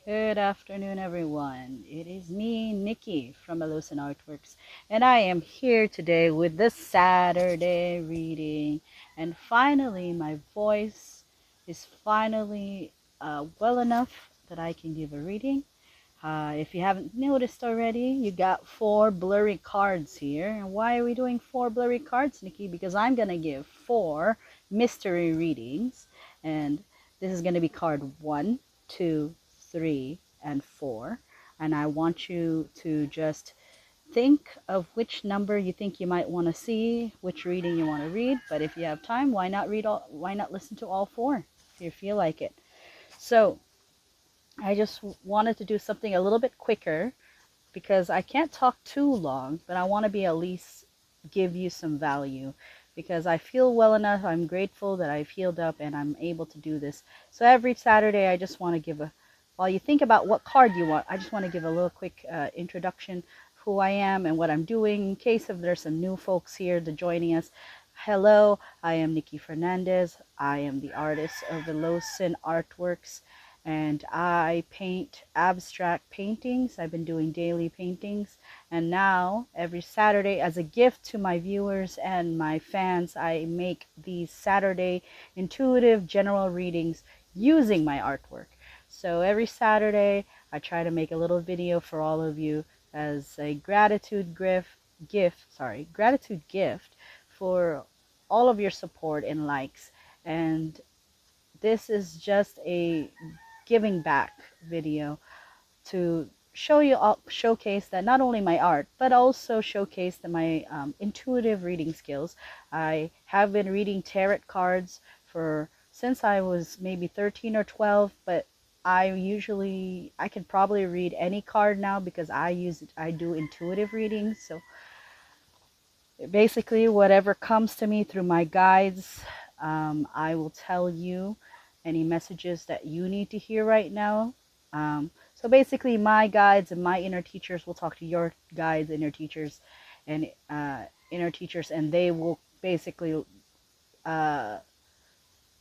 Good afternoon, everyone. It is me, Nikki from Elucin Artworks, and I am here today with the Saturday reading. And finally, my voice is finally well enough that I can give a reading. If you haven't noticed already, you got 4 blurry cards here. And why are we doing 4 blurry cards, Nikki? Because I'm going to give 4 mystery readings. And this is going to be card 1, 2, 3, and 4. And I want you to just think of which number you think you might want to see, which reading you want to read. But if you have time, why not listen to all 4 if you feel like it? So I just wanted to do something a little bit quicker because I can't talk too long, but I want to be at least give you some value because I feel well enough. I'm grateful that I've healed up and I'm able to do this. So every Saturday, I just want to give while you think about what card you want, I just want to give a little quick introduction of who I am and what I'm doing in case if there's some new folks here to joining us. Hello, I am Nikki Fernandez. I am the artist of Elucin Artworks and I paint abstract paintings. I've been doing daily paintings, and now every Saturday, as a gift to my viewers and my fans, I make these Saturday intuitive general readings using my artwork. So every Saturday, I try to make a little video for all of you as a gratitude gift for all of your support and likes. And this is just a giving back video to showcase that not only my art but also showcase that my intuitive reading skills. I have been reading tarot cards for since I was maybe 13 or 12, but I can probably read any card now because I do intuitive readings. So basically whatever comes to me through my guides, I will tell you any messages that you need to hear right now. So basically my guides and my inner teachers will talk to your guides, and inner teachers, and they will basically uh,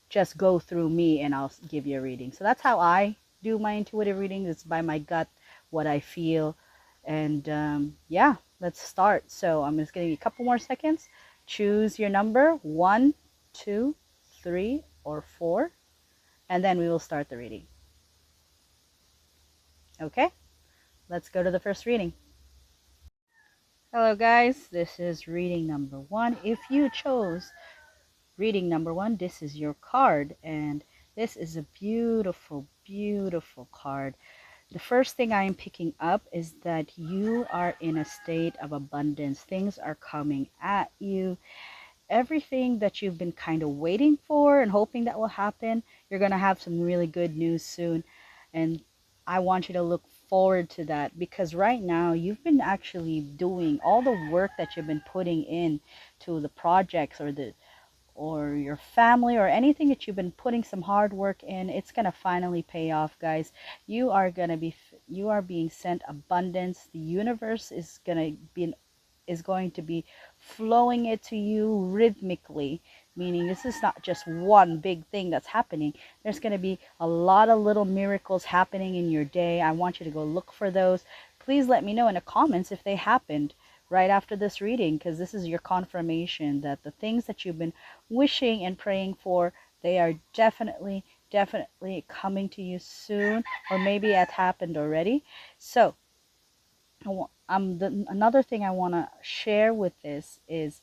just go through me and I'll give you a reading. So that's how I do my intuitive readings. It's by my gut, what I feel. And yeah, let's start. So I'm just going to give you a couple more seconds. Choose your number, 1, 2, 3, or 4, and then we will start the reading. Okay, let's go to the first reading. Hello guys, this is reading number 1. If you chose reading number 1, this is your card, and this is a beautiful, beautiful card. The first thing I am picking up is that you are in a state of abundance. Things are coming at you. Everything that you've been kind of waiting for and hoping that will happen, you're going to have some really good news soon. And I want you to look forward to that because right now you've been actually doing all the work that you've been putting in to the projects or your family or anything that you've been putting some hard work in. It's going to finally pay off, guys. You are being sent abundance. The universe is going to be flowing it to you rhythmically, meaning this is not just one big thing that's happening. There's going to be a lot of little miracles happening in your day. I want you to go look for those. Please let me know in the comments if they happened right after this reading, because this is your confirmation that the things that you've been wishing and praying for, they are definitely coming to you soon, or maybe it happened already. So another thing I want to share with this is,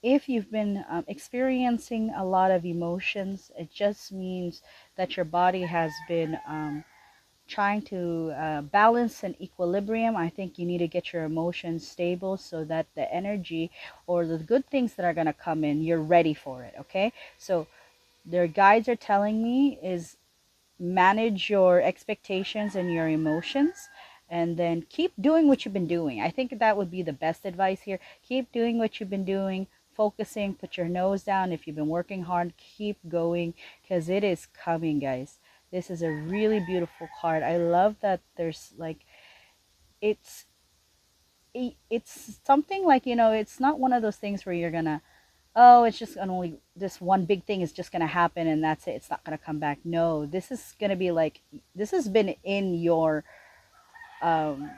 if you've been experiencing a lot of emotions, it just means that your body has been trying to balance an equilibrium. I think you need to get your emotions stable so that the energy or the good things that are going to come in, you're ready for it. Okay, so their guides are telling me is manage your expectations and your emotions, and then keep doing what you've been doing. I think that would be the best advice here. Keep doing what you've been doing, focusing, put your nose down. If you've been working hard, keep going because it is coming, guys. This is a really beautiful card. I love that there's like it's it's something like, it's not one of those things where you're gonna oh, it's just gonna only this one big thing is just gonna happen and that's it. It's not gonna come back. No, this is gonna be like this has been in your um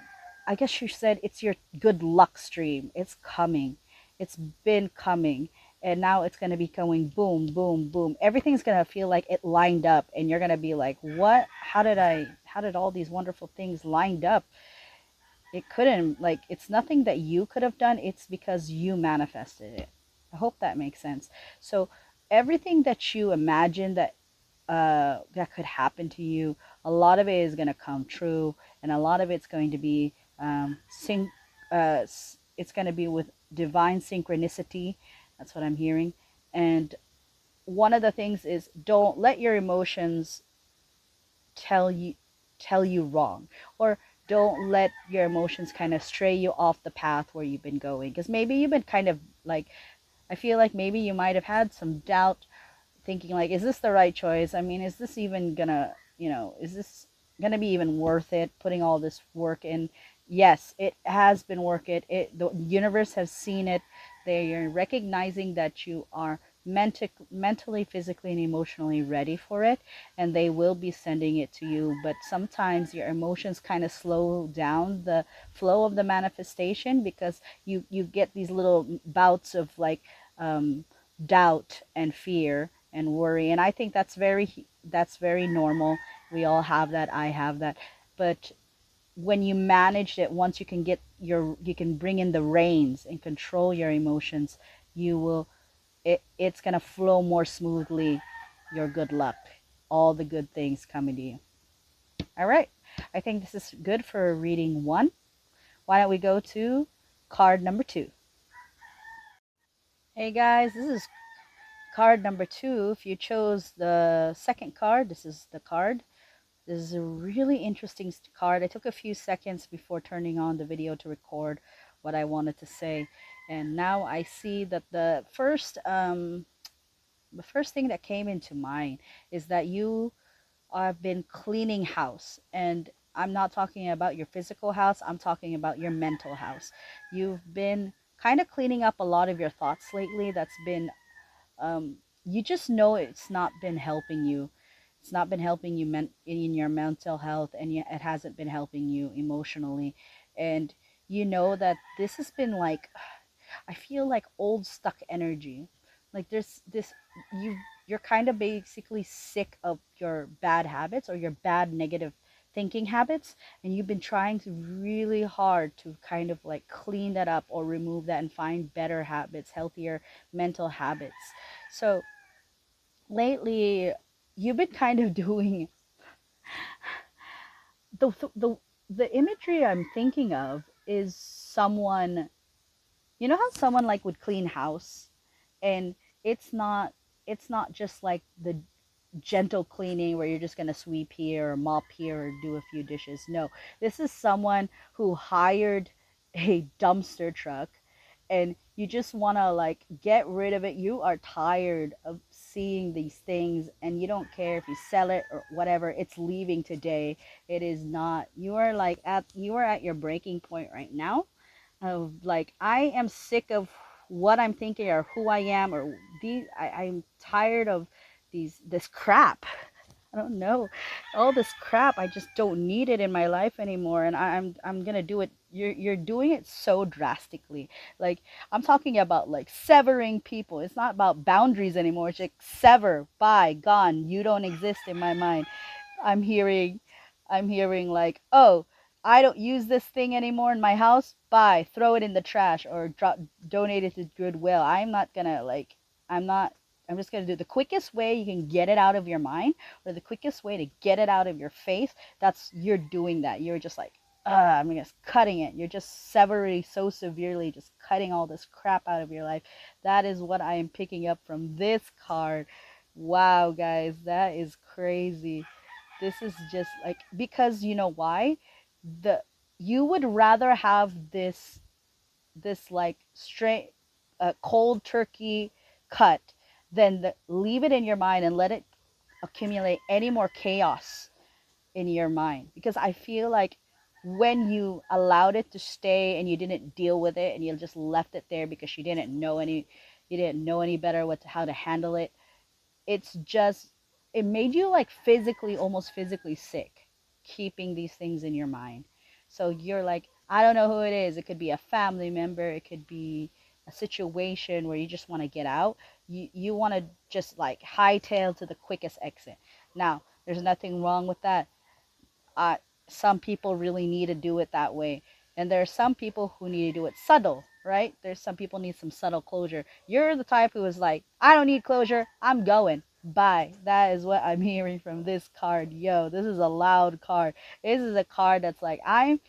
I guess you said it's your good luck stream. It's coming. It's been coming. And now it's going to be going boom, boom, boom. Everything's going to feel like it lined up. And you're going to be like, what? How did all these wonderful things lined up? It couldn't, like, it's nothing that you could have done. It's because you manifested it. I hope that makes sense. So everything that you imagine that could happen to you, a lot of it is going to come true, and a lot of it's going to be it's going to be with divine synchronicity. That's what I'm hearing. And one of the things is don't let your emotions tell you tell you wrong, or don't let your emotions kind of stray you off the path where you've been going, because maybe you've been kind of like, I feel like maybe you might have had some doubt, thinking like, is this the right choice? I mean, is this even gonna, is this gonna be even worth it, putting all this work in? Yes, it has been worth it. The universe has seen it. They are recognizing that you are mentally, physically, and emotionally ready for it, and they will be sending it to you. But sometimes your emotions kind of slow down the flow of the manifestation, because you get these little bouts of like doubt and fear and worry. And I think that's very normal. We all have that. I have that. But when you manage it, once you can bring in the reins and control your emotions, you will it's going to flow more smoothly. Your good luck, all the good things coming to you. All right, I think this is good for reading one. Why don't we go to card number two? Hey guys, this is card number two. If you chose the second card, this is the card. This is a really interesting card. I took a few seconds before turning on the video to record what I wanted to say. And now I see that the first thing that came into mind is that you have been cleaning house. And I'm not talking about your physical house, I'm talking about your mental house. You've been kind of cleaning up a lot of your thoughts lately. That's been you just know it's not been helping you. It's not been helping you in your mental health, and yet it hasn't been helping you emotionally. And you know that this has been like, I feel like old stuck energy. Like there's this you're kind of basically sick of your bad habits or your bad negative thinking habits, and you've been trying to really hard to kind of like clean that up or remove that and find better habits, healthier mental habits. So lately you've been kind of doing the imagery I'm thinking of is someone, you know how someone like would clean house, and it's not it's not just like the gentle cleaning where you're just going to sweep here or mop here or do a few dishes. No, this is someone who hired a dumpster truck, and you just want to like get rid of it. You are tired of seeing these things, and you don't care if you sell it or whatever. It's leaving today. It is not, you are at your breaking point right now of like, I am sick of what I'm thinking or who I am, or I'm tired of this crap. I don't know, all this crap. I just don't need it in my life anymore, and I'm gonna do it. You're doing it so drastically. Like, I'm talking about like severing people. It's not about boundaries anymore. It's like sever, bye, gone. You don't exist in my mind. I'm hearing I'm hearing like, oh, I don't use this thing anymore in my house. Bye, throw it in the trash or donate it to Goodwill. I'm not I'm just going to do the quickest way you can get it out of your mind, or the quickest way to get it out of your face. That's You're doing that. You're just like, I'm just cutting it. You're just severing so severely, just cutting all this crap out of your life. That is what I am picking up from this card. Wow, guys, that is crazy. This is just like, because you know why? The You would rather have this like straight cold turkey cut than leave it in your mind and let it accumulate any more chaos in your mind. Because I feel like when you allowed it to stay and you didn't deal with it and you just left it there because you didn't know any, you didn't know any better how to handle it. It's just, it made you like physically, almost physically sick, keeping these things in your mind. So you're like, I don't know who it is. It could be a family member, it could be a situation where you just want to get out. You want to just like hightail to the quickest exit. Now, there's nothing wrong with that. uh, some people really need to do it that way. And there are some people who need to do it subtle, right? There's some people need some subtle closure. You're the type who is like, I don't need closure. I'm going. Bye. That is what I'm hearing from this card. Yo, this is a loud card. This is a card that's like, I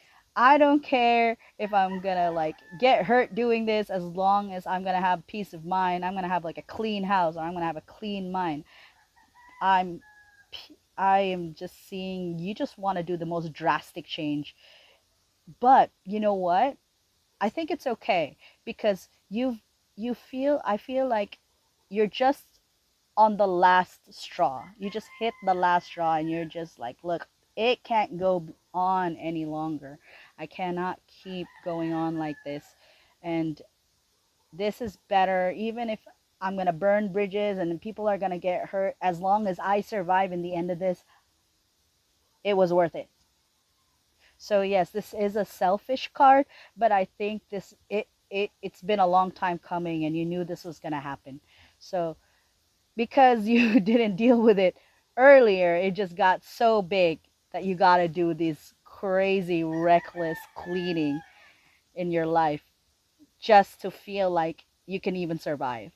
don't care if I'm gonna like get hurt doing this, as long as I'm gonna have peace of mind. I'm gonna have like a clean house, or I'm gonna have a clean mind. I'm I am just seeing you just want to do the most drastic change. But you know what? I think it's okay, because you feel, I feel like you're just on the last straw. You just hit the last straw and you're just like, look, it can't go on any longer. I cannot keep going on like this. And this is better, even if I'm going to burn bridges and people are going to get hurt, as long as I survive in the end of this, it was worth it. So yes, this is a selfish card, but I think it's been a long time coming, and you knew this was gonna happen. So because you didn't deal with it earlier, it just got so big that you gotta do this crazy reckless cleaning in your life just to feel like you can even survive.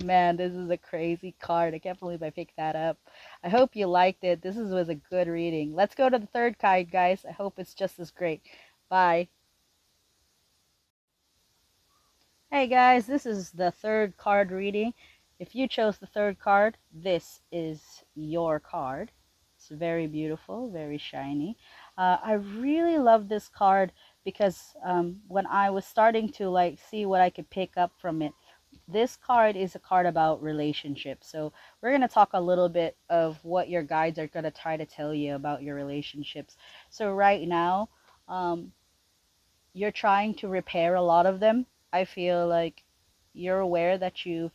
Man, this is a crazy card. I can't believe I picked that up. I hope you liked it. Was a good reading. Let's go to the third card, guys. I hope it's just as great. Bye. Hey guys, this is the third card reading. If you chose the third card, this is your card. It's very beautiful, very shiny. I really love this card because when I was starting to like see what I could pick up from it, this card is a card about relationships. So we're going to talk a little bit of what your guides are going to try to tell you about your relationships. So right now, um, you're trying to repair a lot of them. I feel like you're aware that you've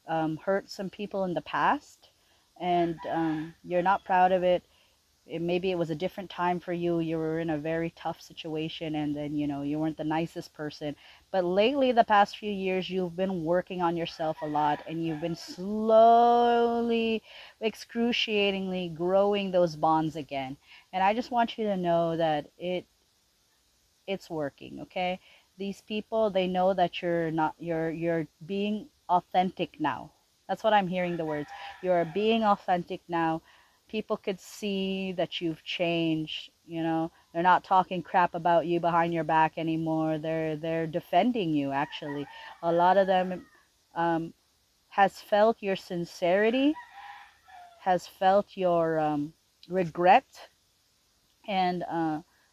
hurt some people in the past, and you're not proud of it. Maybe it was a different time for you. You were in a very tough situation, and then you weren't the nicest person. But lately, the past few years, you've been working on yourself a lot, and you've been slowly, excruciatingly growing those bonds again. And I just want you to know that it's working. Okay, these people, they know that you're being authentic now. That's what I'm hearing, the words, you're being authentic now. People could see that you've changed. They're not talking crap about you behind your back anymore. They're defending you, actually. A lot of them um, has felt your sincerity, has felt your regret, and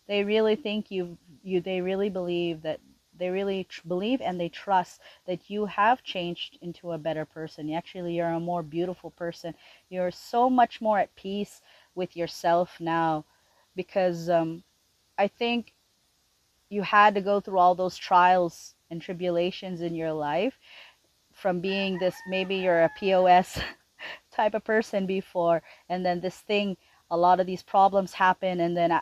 they really think they really believe that, they really believe and they trust that you have changed into a better person. Actually, you're a more beautiful person. You're so much more at peace with yourself now, because I think you had to go through all those trials and tribulations in your life, from being this, maybe you're a POS type of person before, and then this thing, a lot of these problems happen, and then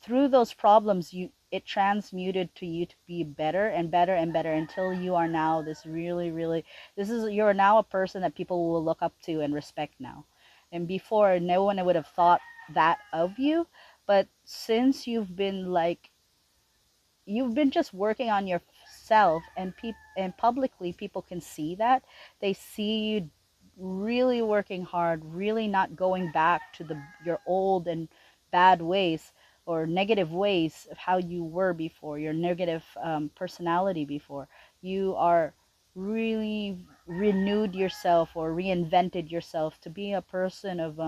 through those problems, it transmuted to you to be better and better and better, until you are now this really, really, you're now a person that people will look up to and respect now. And before, no one would have thought that of you. But since you've been just working on yourself, and publicly people can see that. They see you really working hard, really not going back to your old and bad ways, or negative ways of how you were before, your negative personality before. You are really renewed yourself, or reinvented yourself to be a person of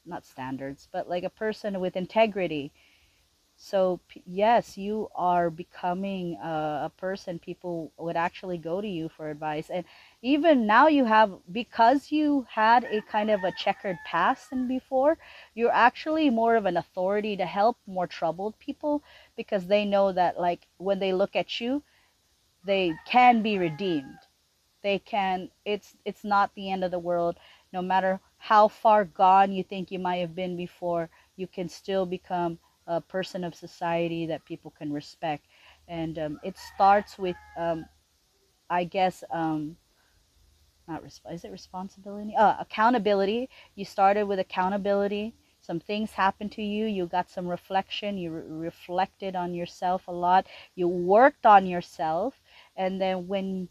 not standards, but like a person with integrity. So yes, you are becoming a person people would actually go to you for advice. And even now, you have, because you had a kind of a checkered past than before, you're actually more of an authority to help more troubled people, because they know that, like, when they look at you, they can be redeemed. They can, it's not the end of the world. No matter how far gone you think you might have been before, you can still become a person of society that people can respect. And it starts with I guess not is it responsibility, accountability. You started with accountability. Some things happened to you, you got some reflection, you reflected on yourself a lot, you worked on yourself. And then when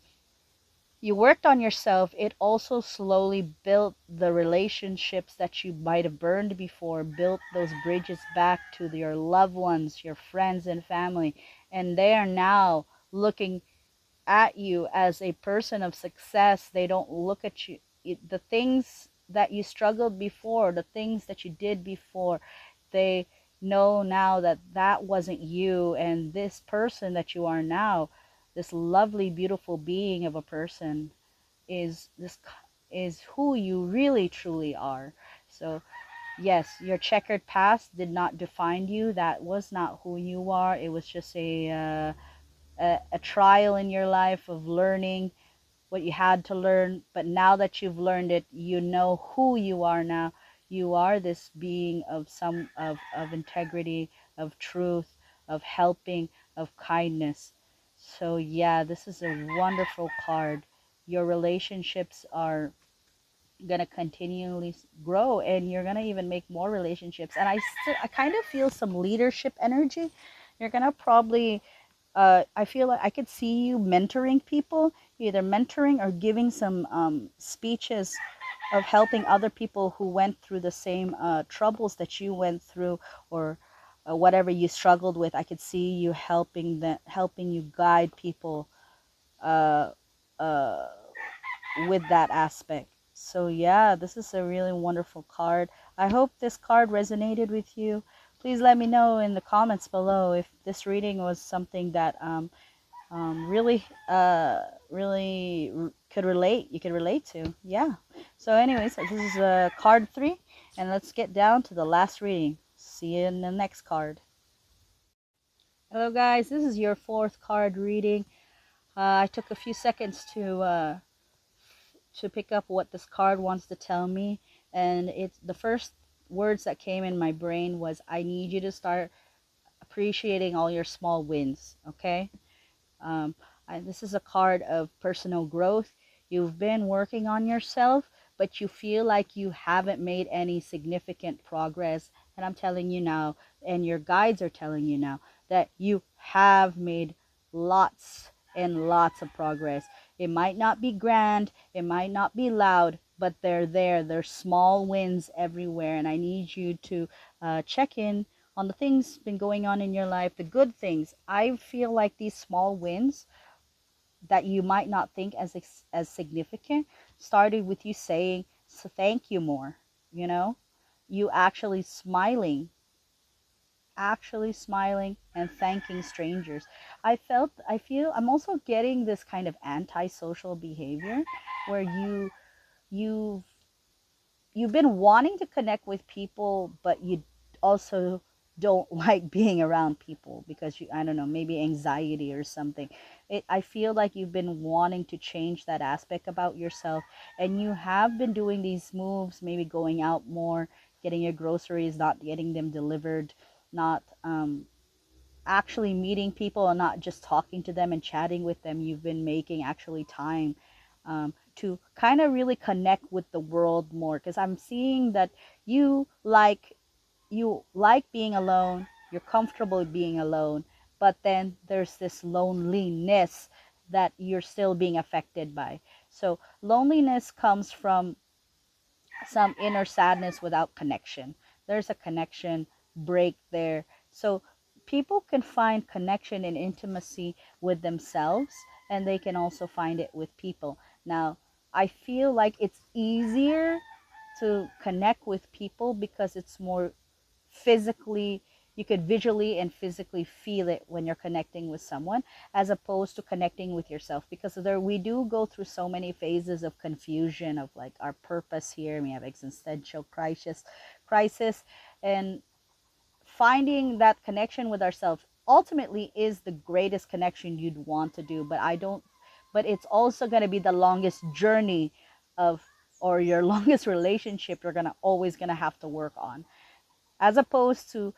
you worked on yourself, it also slowly built the relationships that you might have burned before, built those bridges back to your loved ones, your friends and family. And they are now looking at you as a person of success. They don't look at you, the things that you struggled before, the things that you did before, they know now that that wasn't you. And this person that you are now, this lovely beautiful being of a person, is who you really truly are. So yes, your checkered past did not define you. That was not who you are. It was just a trial in your life of learning what you had to learn. But now that you've learned it, you know who you are now. You are this being of of integrity, of truth, of helping, of kindness. So yeah, this is a wonderful card. Your relationships are gonna continually grow, and you're gonna even make more relationships. And I kind of feel some leadership energy. You're gonna probably I feel like I could see you mentoring people, either mentoring or giving some speeches of helping other people who went through the same troubles that you went through, or whatever you struggled with. I could see you helping you guide people uh, uh, with that aspect. So yeah, this is a really wonderful card. I hope this card resonated with you. Please let me know in the comments below if this reading was something that really could relate, you could relate to. Yeah. So anyways, this is card 3, and let's get down to the last reading. See you in the next card. Hello guys, this is your 4th card reading. I took a few seconds to pick up what this card wants to tell me, and it's the first words that came in my brain was, I need you to start appreciating all your small wins. Okay. Um, this is a card of personal growth. You've been working on yourself, but you feel like you haven't made any significant progress. And I'm telling you now, and your guides are telling you now, that you have made lots and lots of progress. It might not be grand, it might not be loud, but they're there. There's small wins everywhere. And I need you to check in on the things been going on in your life, the good things. I feel like these small wins that you might not think as significant started with you saying so thank you more. You know, you actually smiling and thanking strangers. I feel I'm also getting this kind of antisocial behavior where you you've been wanting to connect with people, but you also don't like being around people because you, I don't know, maybe anxiety or something. I feel like you've been wanting to change that aspect about yourself, and you have been doing these moves, maybe going out more, getting your groceries, not getting them delivered, not actually meeting people and not just talking to them and chatting with them. You've been making actually time to kind of really connect with the world more, because I'm seeing that you like being alone, you're comfortable being alone, but then there's this loneliness that you're still being affected by. So loneliness comes from some inner sadness without connection. There's a connection break there. So people can find connection and intimacy with themselves, and they can also find it with people. Now, I feel like it's easier to connect with people because it's more physically, you could visually and physically feel it when you're connecting with someone, as opposed to connecting with yourself, because there we do go through so many phases of confusion of like our purpose here. We have existential crisis, and finding that connection with ourselves ultimately is the greatest connection you'd want to do, but it's also going to be the longest journey of, or your longest relationship you're gonna always gonna have to work on, as opposed to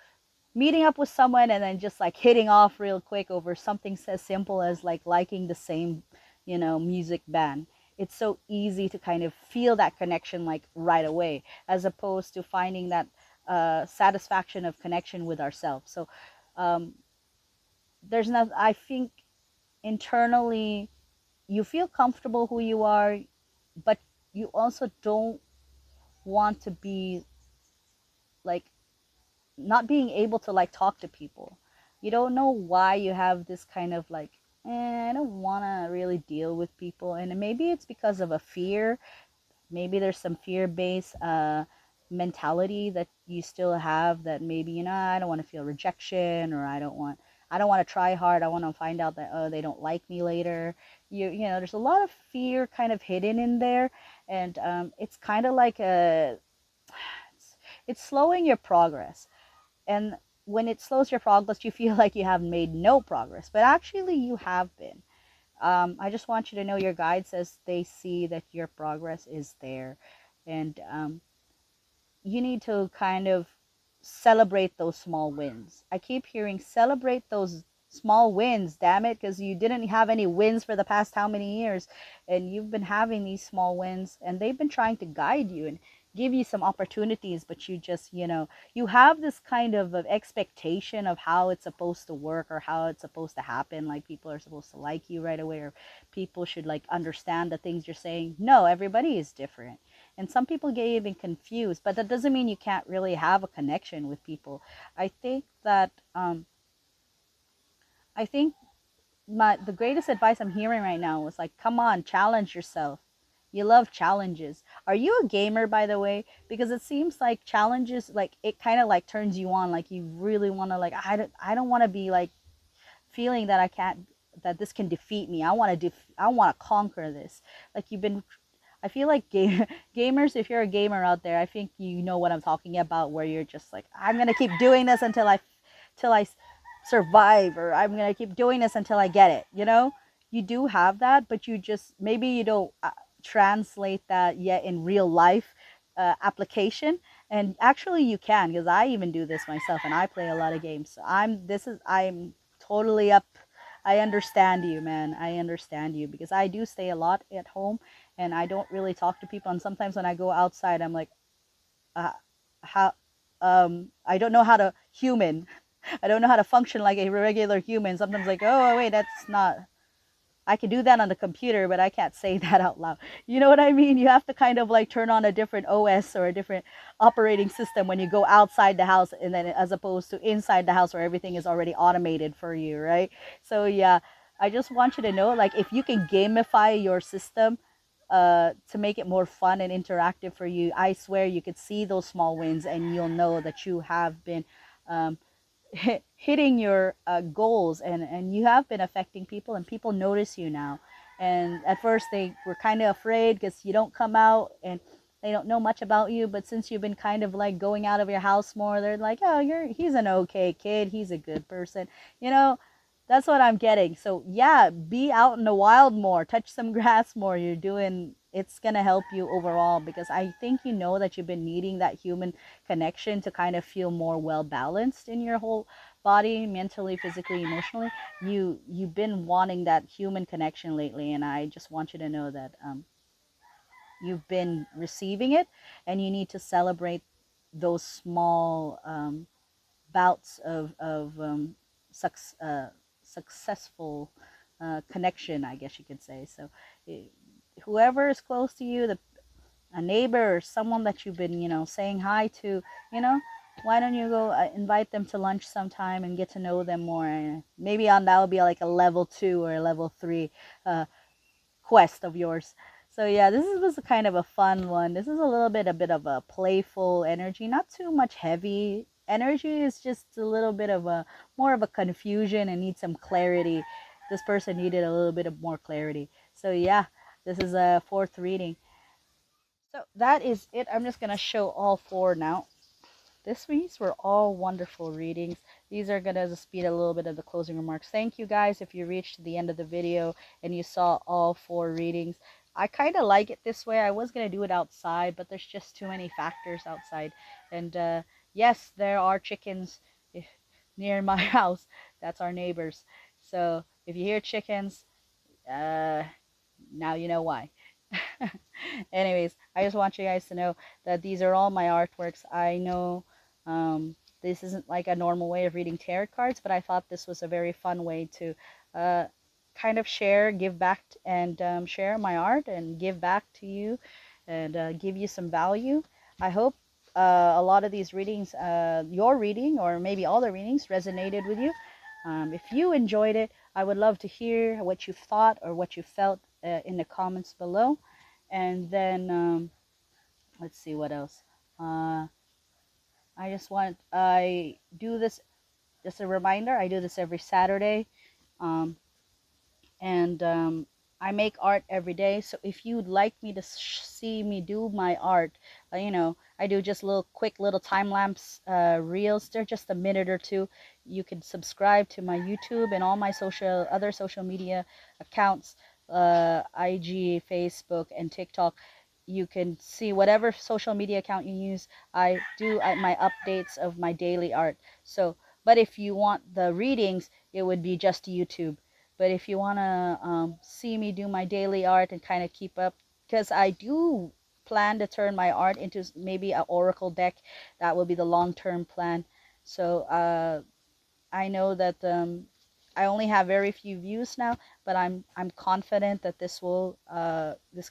meeting up with someone and then just like hitting off real quick over something as simple as like liking the same, music band. It's so easy to kind of feel that connection like right away, as opposed to finding that satisfaction of connection with ourselves. So um, there's not, I think internally you feel comfortable who you are, but you also don't want to be like not being able to like talk to people. You don't know why you have this kind of like, I don't want to really deal with people. And maybe it's because of a fear. Maybe there's some fear based mentality that you still have, that maybe, I don't want to feel rejection, or I don't want to try hard. I want to find out that, oh, they don't like me later. There's a lot of fear kind of hidden in there. And it's kind of like it's slowing your progress. And when it slows your progress, you feel like you have made no progress, but actually you have been. I just want you to know your guide says they see that your progress is there. And you need to kind of celebrate those small wins. I keep hearing celebrate those small wins, damn it, because you didn't have any wins for the past how many years, and you've been having these small wins, and they've been trying to guide you and give you some opportunities, but you just, you have this kind of expectation of how it's supposed to work or how it's supposed to happen. Like people are supposed to like you right away, or people should like understand the things you're saying. No, everybody is different, and some people get even confused, but that doesn't mean you can't really have a connection with people. I think that I think the greatest advice I'm hearing right now is like, come on, challenge yourself. You love challenges. Are you a gamer, by the way? Because it seems like challenges, like it kind of like turns you on. Like you really want to, like, I don't want to be like feeling that I can't, that this can defeat me. I want to conquer this. Like you've been, I feel like gamers, if you're a gamer out there, I think you know what I'm talking about, where you're just like, I'm going to keep doing this till I survive, or I'm going to keep doing this until I get it. You do have that, but you just, maybe you don't translate that yet in real life application. And actually you can, because I even do this myself and I play a lot of games. So I'm totally up. I understand you, man. I understand you, because I do stay a lot at home and I don't really talk to people. And sometimes when I go outside, I'm like, uh, how, I don't know how to human. I don't know how to function like a regular human. Sometimes like, oh wait, that's not. I can do that on the computer, but I can't say that out loud. You know what I mean? You have to kind of like turn on a different OS or a different operating system when you go outside the house, and then as opposed to inside the house where everything is already automated for you, right? So yeah, I just want you to know, like, if you can gamify your system to make it more fun and interactive for you, I swear you could see those small wins and you'll know that you have been um, hitting your goals, and you have been affecting people, and people notice you now. And at first they were kind of afraid because you don't come out and they don't know much about you, but since you've been kind of like going out of your house more, they're like, oh, he's an okay kid, he's a good person. you know that's what I'm getting. So yeah, be out in the wild more, touch some grass more. It's gonna help you overall, because I think that you've been needing that human connection to kind of feel more well balanced in your whole body, mentally, physically, emotionally. You've been wanting that human connection lately, and I just want you to know that you've been receiving it, and you need to celebrate those small bouts of successful connection, I guess you could say. So eh, whoever is close to you, a neighbor or someone that you've been, saying hi to, you know, why don't you go invite them to lunch sometime and get to know them more? And maybe on that will be like a level 2 or a level 3 uh, quest of yours. So yeah, was a kind of a fun one. This is a bit of a playful energy, not too much heavy energy. It's just a little bit of a more of a confusion and need some clarity. This person needed a little bit of more clarity. So yeah, this is a fourth reading. So that is it. I'm just gonna show all four now. these were all wonderful readings. These are going to just be a little bit of the closing remarks. Thank you guys if you reached the end of the video and you saw all 4 readings. I kind of like it this way. I was going to do it outside, but there's just too many factors outside. And yes, there are chickens near my house. That's our neighbors. So if you hear chickens, now you know why. Anyways, I just want you guys to know that these are all my artworks. I know this isn't like a normal way of reading tarot cards, but I thought this was a very fun way to uh, kind of share, give back, and share my art and give back to you and give you some value. I hope a lot of these readings, your reading or maybe all the readings, resonated with you. If you enjoyed it, I would love to hear what you thought or what you felt in the comments below. And then let's see what else. I do this, just a reminder, I do this every Saturday. Um, and I make art every day. So if you'd like me to see me do my art, I do just little quick little time lapse reels. They're just a minute or two. You can subscribe to my YouTube and all my other social media accounts, IG, Facebook, and TikTok. You can see whatever social media account you use. I do my updates of my daily art. So, but if you want the readings, it would be just YouTube. But if you want to see me do my daily art and kind of keep up, because I do plan to turn my art into maybe an oracle deck. That will be the long-term plan. So I know that I only have very few views now, but I'm confident that this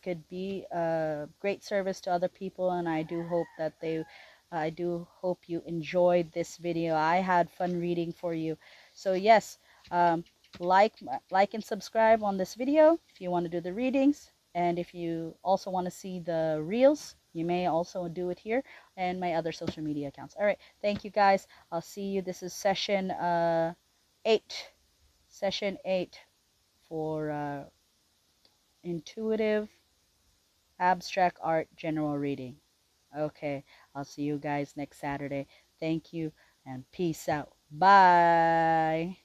could be a great service to other people, and I do hope you enjoyed this video. I had fun reading for you. So yes, um, like and subscribe on this video if you want to do the readings, and if you also want to see the reels, you may also do it here and my other social media accounts. All right, thank you guys. I'll see you. This is session 8, session 8 for intuitive abstract art general reading. Okay, I'll see you guys next Saturday. Thank you and peace out. Bye.